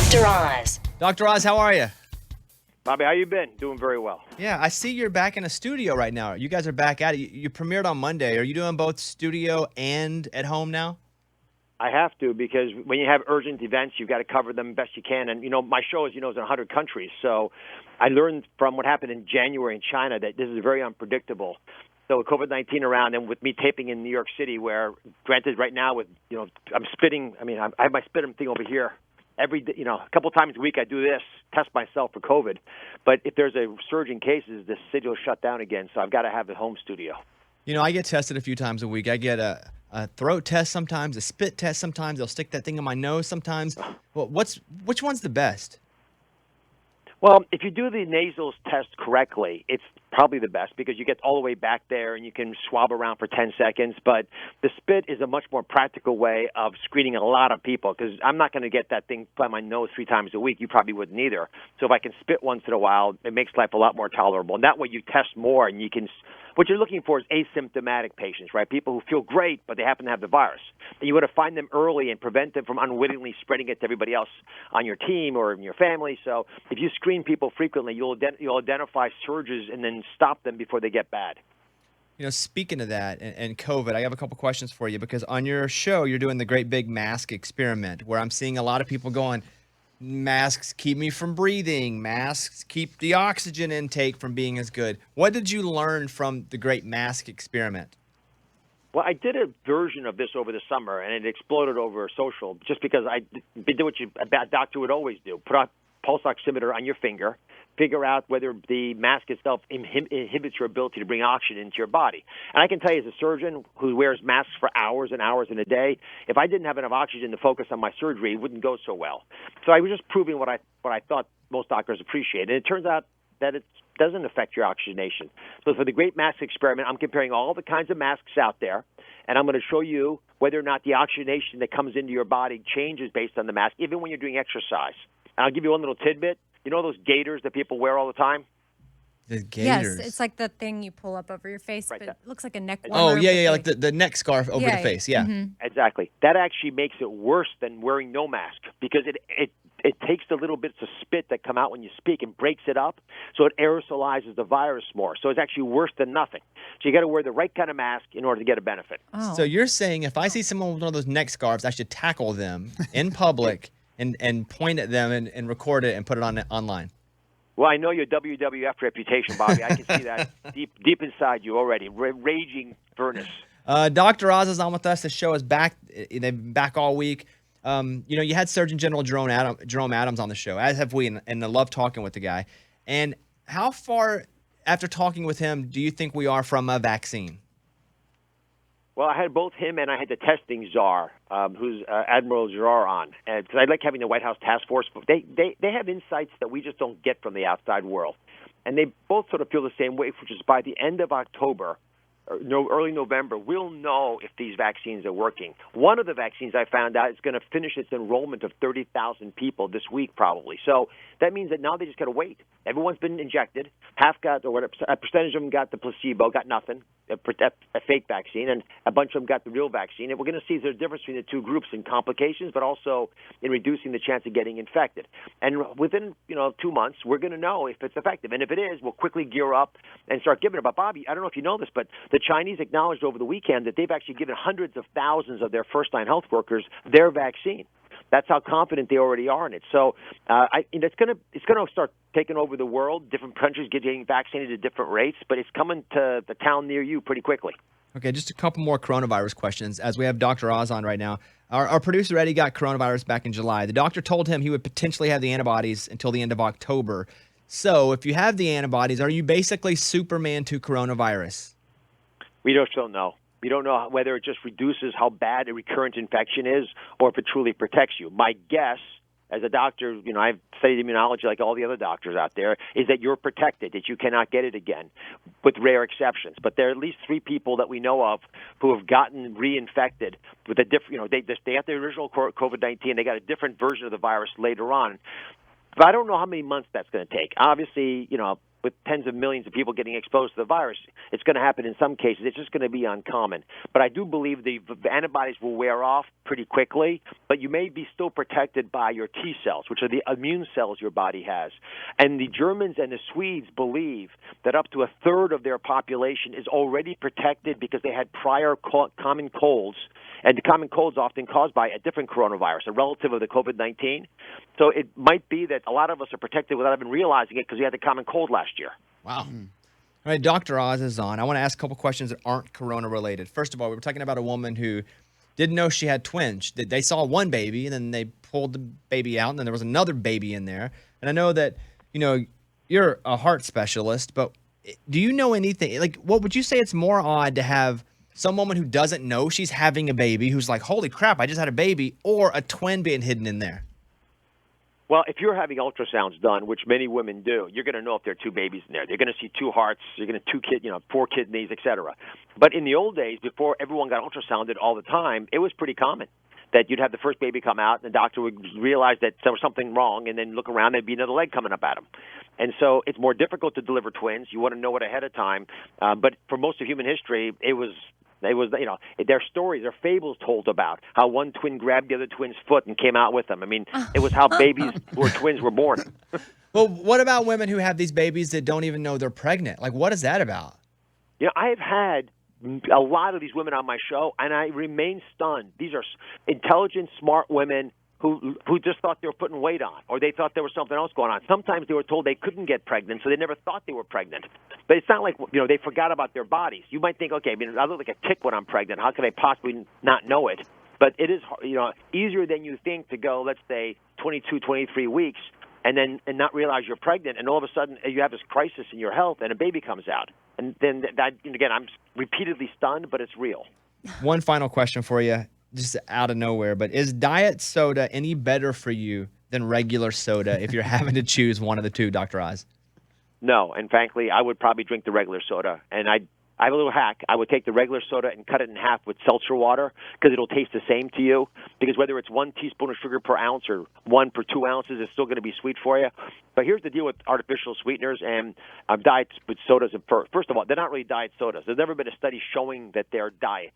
Dr. Oz. Dr. Oz, how are you? Bobby, how you been? Doing very well. Yeah, I see you're back in a studio right now. You guys are back at it. You premiered on Monday. Are you doing both studio and at home now? I have to, because when you have urgent events, you've got to cover them best you can. And, my show, as you know, is in 100 countries. So I learned from what happened in January in China that this is very unpredictable. So with COVID-19 around, and with me taping in New York City, where, granted, right now with, I'm spitting. I have my spitting thing over here. Every day, a couple times a week I do this, test myself for COVID. But if there's a surge in cases, the city will shut down again. So I've got to have a home studio. I get tested a few times a week. I get a throat test sometimes, a spit test sometimes. They'll stick that thing in my nose sometimes. Well, which one's the best? Well, if you do the nasal test correctly, it's probably the best, because you get all the way back there and you can swab around for 10 seconds. But the spit is a much more practical way of screening a lot of people, because I'm not going to get that thing by my nose 3 times a week. You probably wouldn't either. So if I can spit once in a while, it makes life a lot more tolerable. And that way you test more, and you can. What you're looking for is asymptomatic patients, right? People who feel great, but they happen to have the virus. And you want to find them early and prevent them from unwittingly spreading it to everybody else on your team or in your family. So if you screen people frequently, you'll identify surges and then stop them before they get bad. Speaking of that and COVID, I have a couple questions for you, because on your show, you're doing the great big mask experiment, where I'm seeing a lot of people going, masks keep me from breathing. Masks keep the oxygen intake from being as good. What did you learn from the great mask experiment? Well, I did a version of this over the summer, and it exploded over social, just because I did what a doctor would always do. Put a pulse oximeter on your finger, figure out whether the mask itself inhibits your ability to bring oxygen into your body. And I can tell you, as a surgeon who wears masks for hours and hours in a day, if I didn't have enough oxygen to focus on my surgery, it wouldn't go so well. So I was just proving what I thought most doctors appreciate. And it turns out that it doesn't affect your oxygenation. So for the great mask experiment, I'm comparing all the kinds of masks out there, and I'm going to show you whether or not the oxygenation that comes into your body changes based on the mask, even when you're doing exercise. And I'll give you one little tidbit. You know those gaiters that people wear all the time? The gaiters. Yes, it's like the thing you pull up over your face, Right, but it looks like a neck Oh, warmer. yeah, like the neck scarf over the face, yeah. Mm-hmm. Exactly. That actually makes it worse than wearing no mask, because it takes the little bits of spit that come out when you speak and breaks it up, so it aerosolizes the virus more. So it's actually worse than nothing. So you got to wear the right kind of mask in order to get a benefit. Oh. So you're saying if I see someone with one of those neck scarves, I should tackle them in public and point at them and record it and put it online? Well, I know your WWF reputation, Bobby. I can see that deep inside you already, raging furnace. Dr. Oz is on with us. The show is back. They've been back all week. You had Surgeon General Jerome Adams on the show, as have we, and I love talking with the guy. And how far, after talking with him, do you think we are from a vaccine? Well, I had both him and I had the testing czar, who's Admiral Giroir, on. Because I like having the White House task force. They have insights that we just don't get from the outside world. And they both sort of feel the same way, which is by the end of October, early November, we'll know if these vaccines are working. One of the vaccines I found out is going to finish its enrollment of 30,000 people this week, probably. So that means that now they just got to wait. Everyone's been injected. Half got, or whatever, a percentage of them got the placebo, got nothing, a fake vaccine, and a bunch of them got the real vaccine. And we're going to see there's a difference between the two groups in complications, but also in reducing the chance of getting infected. And within 2 months, we're going to know if it's effective. And if it is, we'll quickly gear up and start giving it. But Bobby, I don't know if you know this, but the Chinese acknowledged over the weekend that they've actually given hundreds of thousands of their first-line health workers their vaccine. That's how confident they already are in it. So it's going to start taking over the world. Different countries getting vaccinated at different rates, but it's coming to the town near you pretty quickly. Okay, just a couple more coronavirus questions as we have Dr. Oz on right now. Our producer, Eddie, got coronavirus back in July. The doctor told him he would potentially have the antibodies until the end of October. So if you have the antibodies, are you basically Superman to coronavirus? We don't still know. We don't know whether it just reduces how bad a recurrent infection is or if it truly protects you. My guess, as a doctor, I've studied immunology like all the other doctors out there, is that you're protected, that you cannot get it again, with rare exceptions. But there are at least 3 people that we know of who have gotten reinfected with a different, they had the original COVID-19, they got a different version of the virus later on. But I don't know how many months that's going to take. Obviously, with tens of millions of people getting exposed to the virus. It's going to happen in some cases. It's just going to be uncommon. But I do believe the antibodies will wear off pretty quickly, but you may be still protected by your T cells, which are the immune cells your body has. And the Germans and the Swedes believe that up to a third of their population is already protected because they had prior common colds. And the common cold is often caused by a different coronavirus, a relative of the COVID-19. So it might be that a lot of us are protected without even realizing it because we had the common cold last year. Wow. All right, Dr. Oz is on. I want to ask a couple questions that aren't corona-related. First of all, we were talking about a woman who didn't know she had twins. They saw one baby, and then they pulled the baby out, and then there was another baby in there. And I know that, you're a heart specialist, but do you know anything? Like, what would you say it's more odd to have some woman who doesn't know she's having a baby, who's like, holy crap, I just had a baby, or a twin being hidden in there? Well, if you're having ultrasounds done, which many women do, you're going to know if there are two babies in there. They're going to see two hearts, you're going to 4 kidneys, etc. But in the old days, before everyone got ultrasounded all the time, it was pretty common that you'd have the first baby come out, and the doctor would realize that there was something wrong, and then look around, there'd be another leg coming up at him. And so it's more difficult to deliver twins. You want to know it ahead of time. But for most of human history, it was there are stories, there are fables told about how one twin grabbed the other twin's foot and came out with them. I mean, it was how babies who were twins were born. Well, what about women who have these babies that don't even know they're pregnant? Like, what is that about? I have had a lot of these women on my show, and I remain stunned. These are intelligent, smart women who just thought they were putting weight on, or they thought there was something else going on. Sometimes they were told they couldn't get pregnant, so they never thought they were pregnant. But it's not like, they forgot about their bodies. You might think, okay, I look like a tick when I'm pregnant. How could I possibly not know it? But it is, easier than you think to go, let's say, 22, 23 weeks, and not realize you're pregnant, and all of a sudden you have this crisis in your health, and a baby comes out. And then, again, I'm repeatedly stunned, but it's real. One final question for you, just out of nowhere, but is diet soda any better for you than regular soda if you're having to choose one of the two, Dr. Oz? No, and frankly, I would probably drink the regular soda, and I have a little hack. I would take the regular soda and cut it in half with seltzer water because it'll taste the same to you. Because whether it's 1 teaspoon of sugar per ounce or 1 per 2 ounces, it's still going to be sweet for you. But here's the deal with artificial sweeteners and diet with sodas. First of all, they're not really diet sodas. There's never been a study showing that they're diet,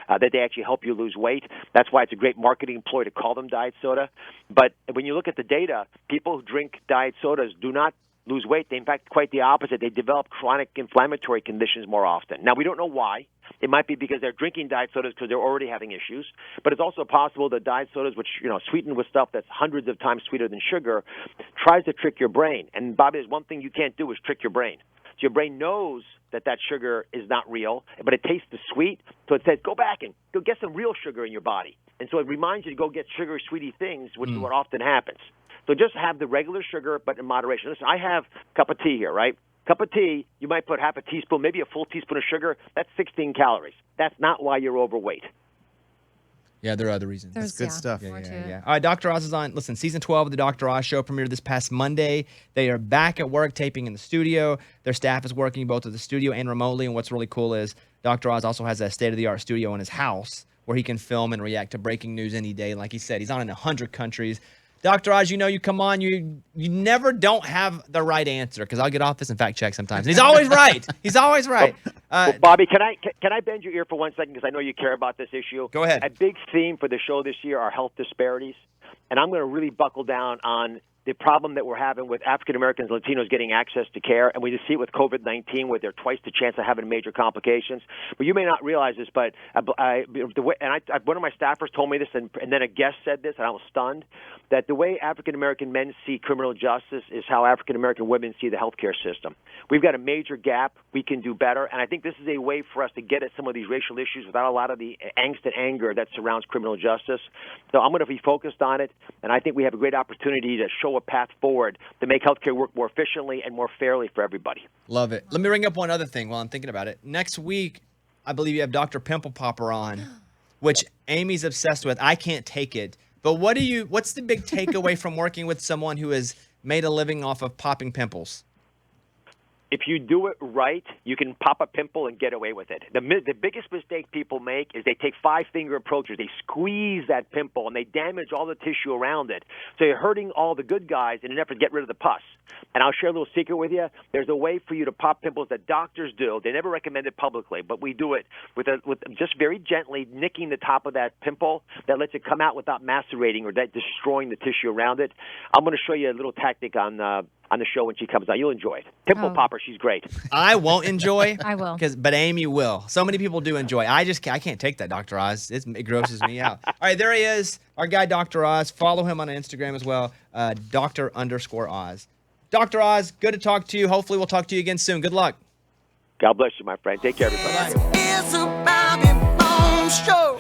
that they actually help you lose weight. That's why it's a great marketing ploy to call them diet soda. But when you look at the data, people who drink diet sodas do not lose weight. They, in fact, quite the opposite. They develop chronic inflammatory conditions more often. Now, we don't know why. It might be because they're drinking diet sodas because they're already having issues. But it's also possible that diet sodas, which, sweetened with stuff that's hundreds of times sweeter than sugar, tries to trick your brain. And, Bobby, there's one thing you can't do is trick your brain. So your brain knows that sugar is not real, but it tastes sweet. So it says, go back and go get some real sugar in your body. And so it reminds you to go get sugary, sweety things, which is what often happens. So just have the regular sugar, but in moderation. Listen, I have a cup of tea here, right? Cup of tea, you might put half a teaspoon, maybe a full teaspoon of sugar. That's 16 calories. That's not why you're overweight. Yeah, there are other reasons. There's good stuff. Yeah. All right, Dr. Oz is on. Listen, season 12 of the Dr. Oz Show premiered this past Monday. They are back at work taping in the studio. Their staff is working both at the studio and remotely. And what's really cool is Dr. Oz also has a state-of-the-art studio in his house where he can film and react to breaking news any day. Like he said, he's on in 100 countries. Dr. Oz, you come on, you never don't have the right answer because I'll get off this and fact check sometimes. And he's always right. He's always right. Well, Bobby, can I bend your ear for 1 second because I know you care about this issue? Go ahead. A big theme for the show this year are health disparities, and I'm going to really buckle down on the problem that we're having with African Americans and Latinos getting access to care, and we just see it with COVID-19 where they're twice the chance of having major complications. But you may not realize this, but one of my staffers told me this, and then a guest said this, and I was stunned, that the way African American men see criminal justice is how African American women see the healthcare system. We've got a major gap. We can do better, and I think this is a way for us to get at some of these racial issues without a lot of the angst and anger that surrounds criminal justice. So I'm going to be focused on it, and I think we have a great opportunity to show a path forward to make healthcare work more efficiently and more fairly for everybody. Love it. Let me bring up one other thing while I'm thinking about it. Next week, I believe you have Dr. Pimple Popper on, which Amy's obsessed with. I can't take it. But what's the big takeaway from working with someone who has made a living off of popping pimples? If you do it right, you can pop a pimple and get away with it. The biggest mistake people make is they take five-finger approaches. They squeeze that pimple, and they damage all the tissue around it. So you're hurting all the good guys in an effort to get rid of the pus. And I'll share a little secret with you. There's a way for you to pop pimples that doctors do. They never recommend it publicly, but we do it with just very gently nicking the top of that pimple that lets it come out without macerating or destroying the tissue around it. I'm going to show you a little tactic on the show when she comes out. You'll enjoy it. Pimple Popper, she's great. I won't enjoy. I will. But Amy will. So many people do enjoy. I can't take that, Dr. Oz. It grosses me out. All right, there he is, our guy, Dr. Oz. Follow him on Instagram as well, Dr._Oz. Dr. Oz, good to talk to you. Hopefully we'll talk to you again soon. Good luck. God bless you, my friend. Take care, everybody. Bye-bye. It's a Bobby Bones Show.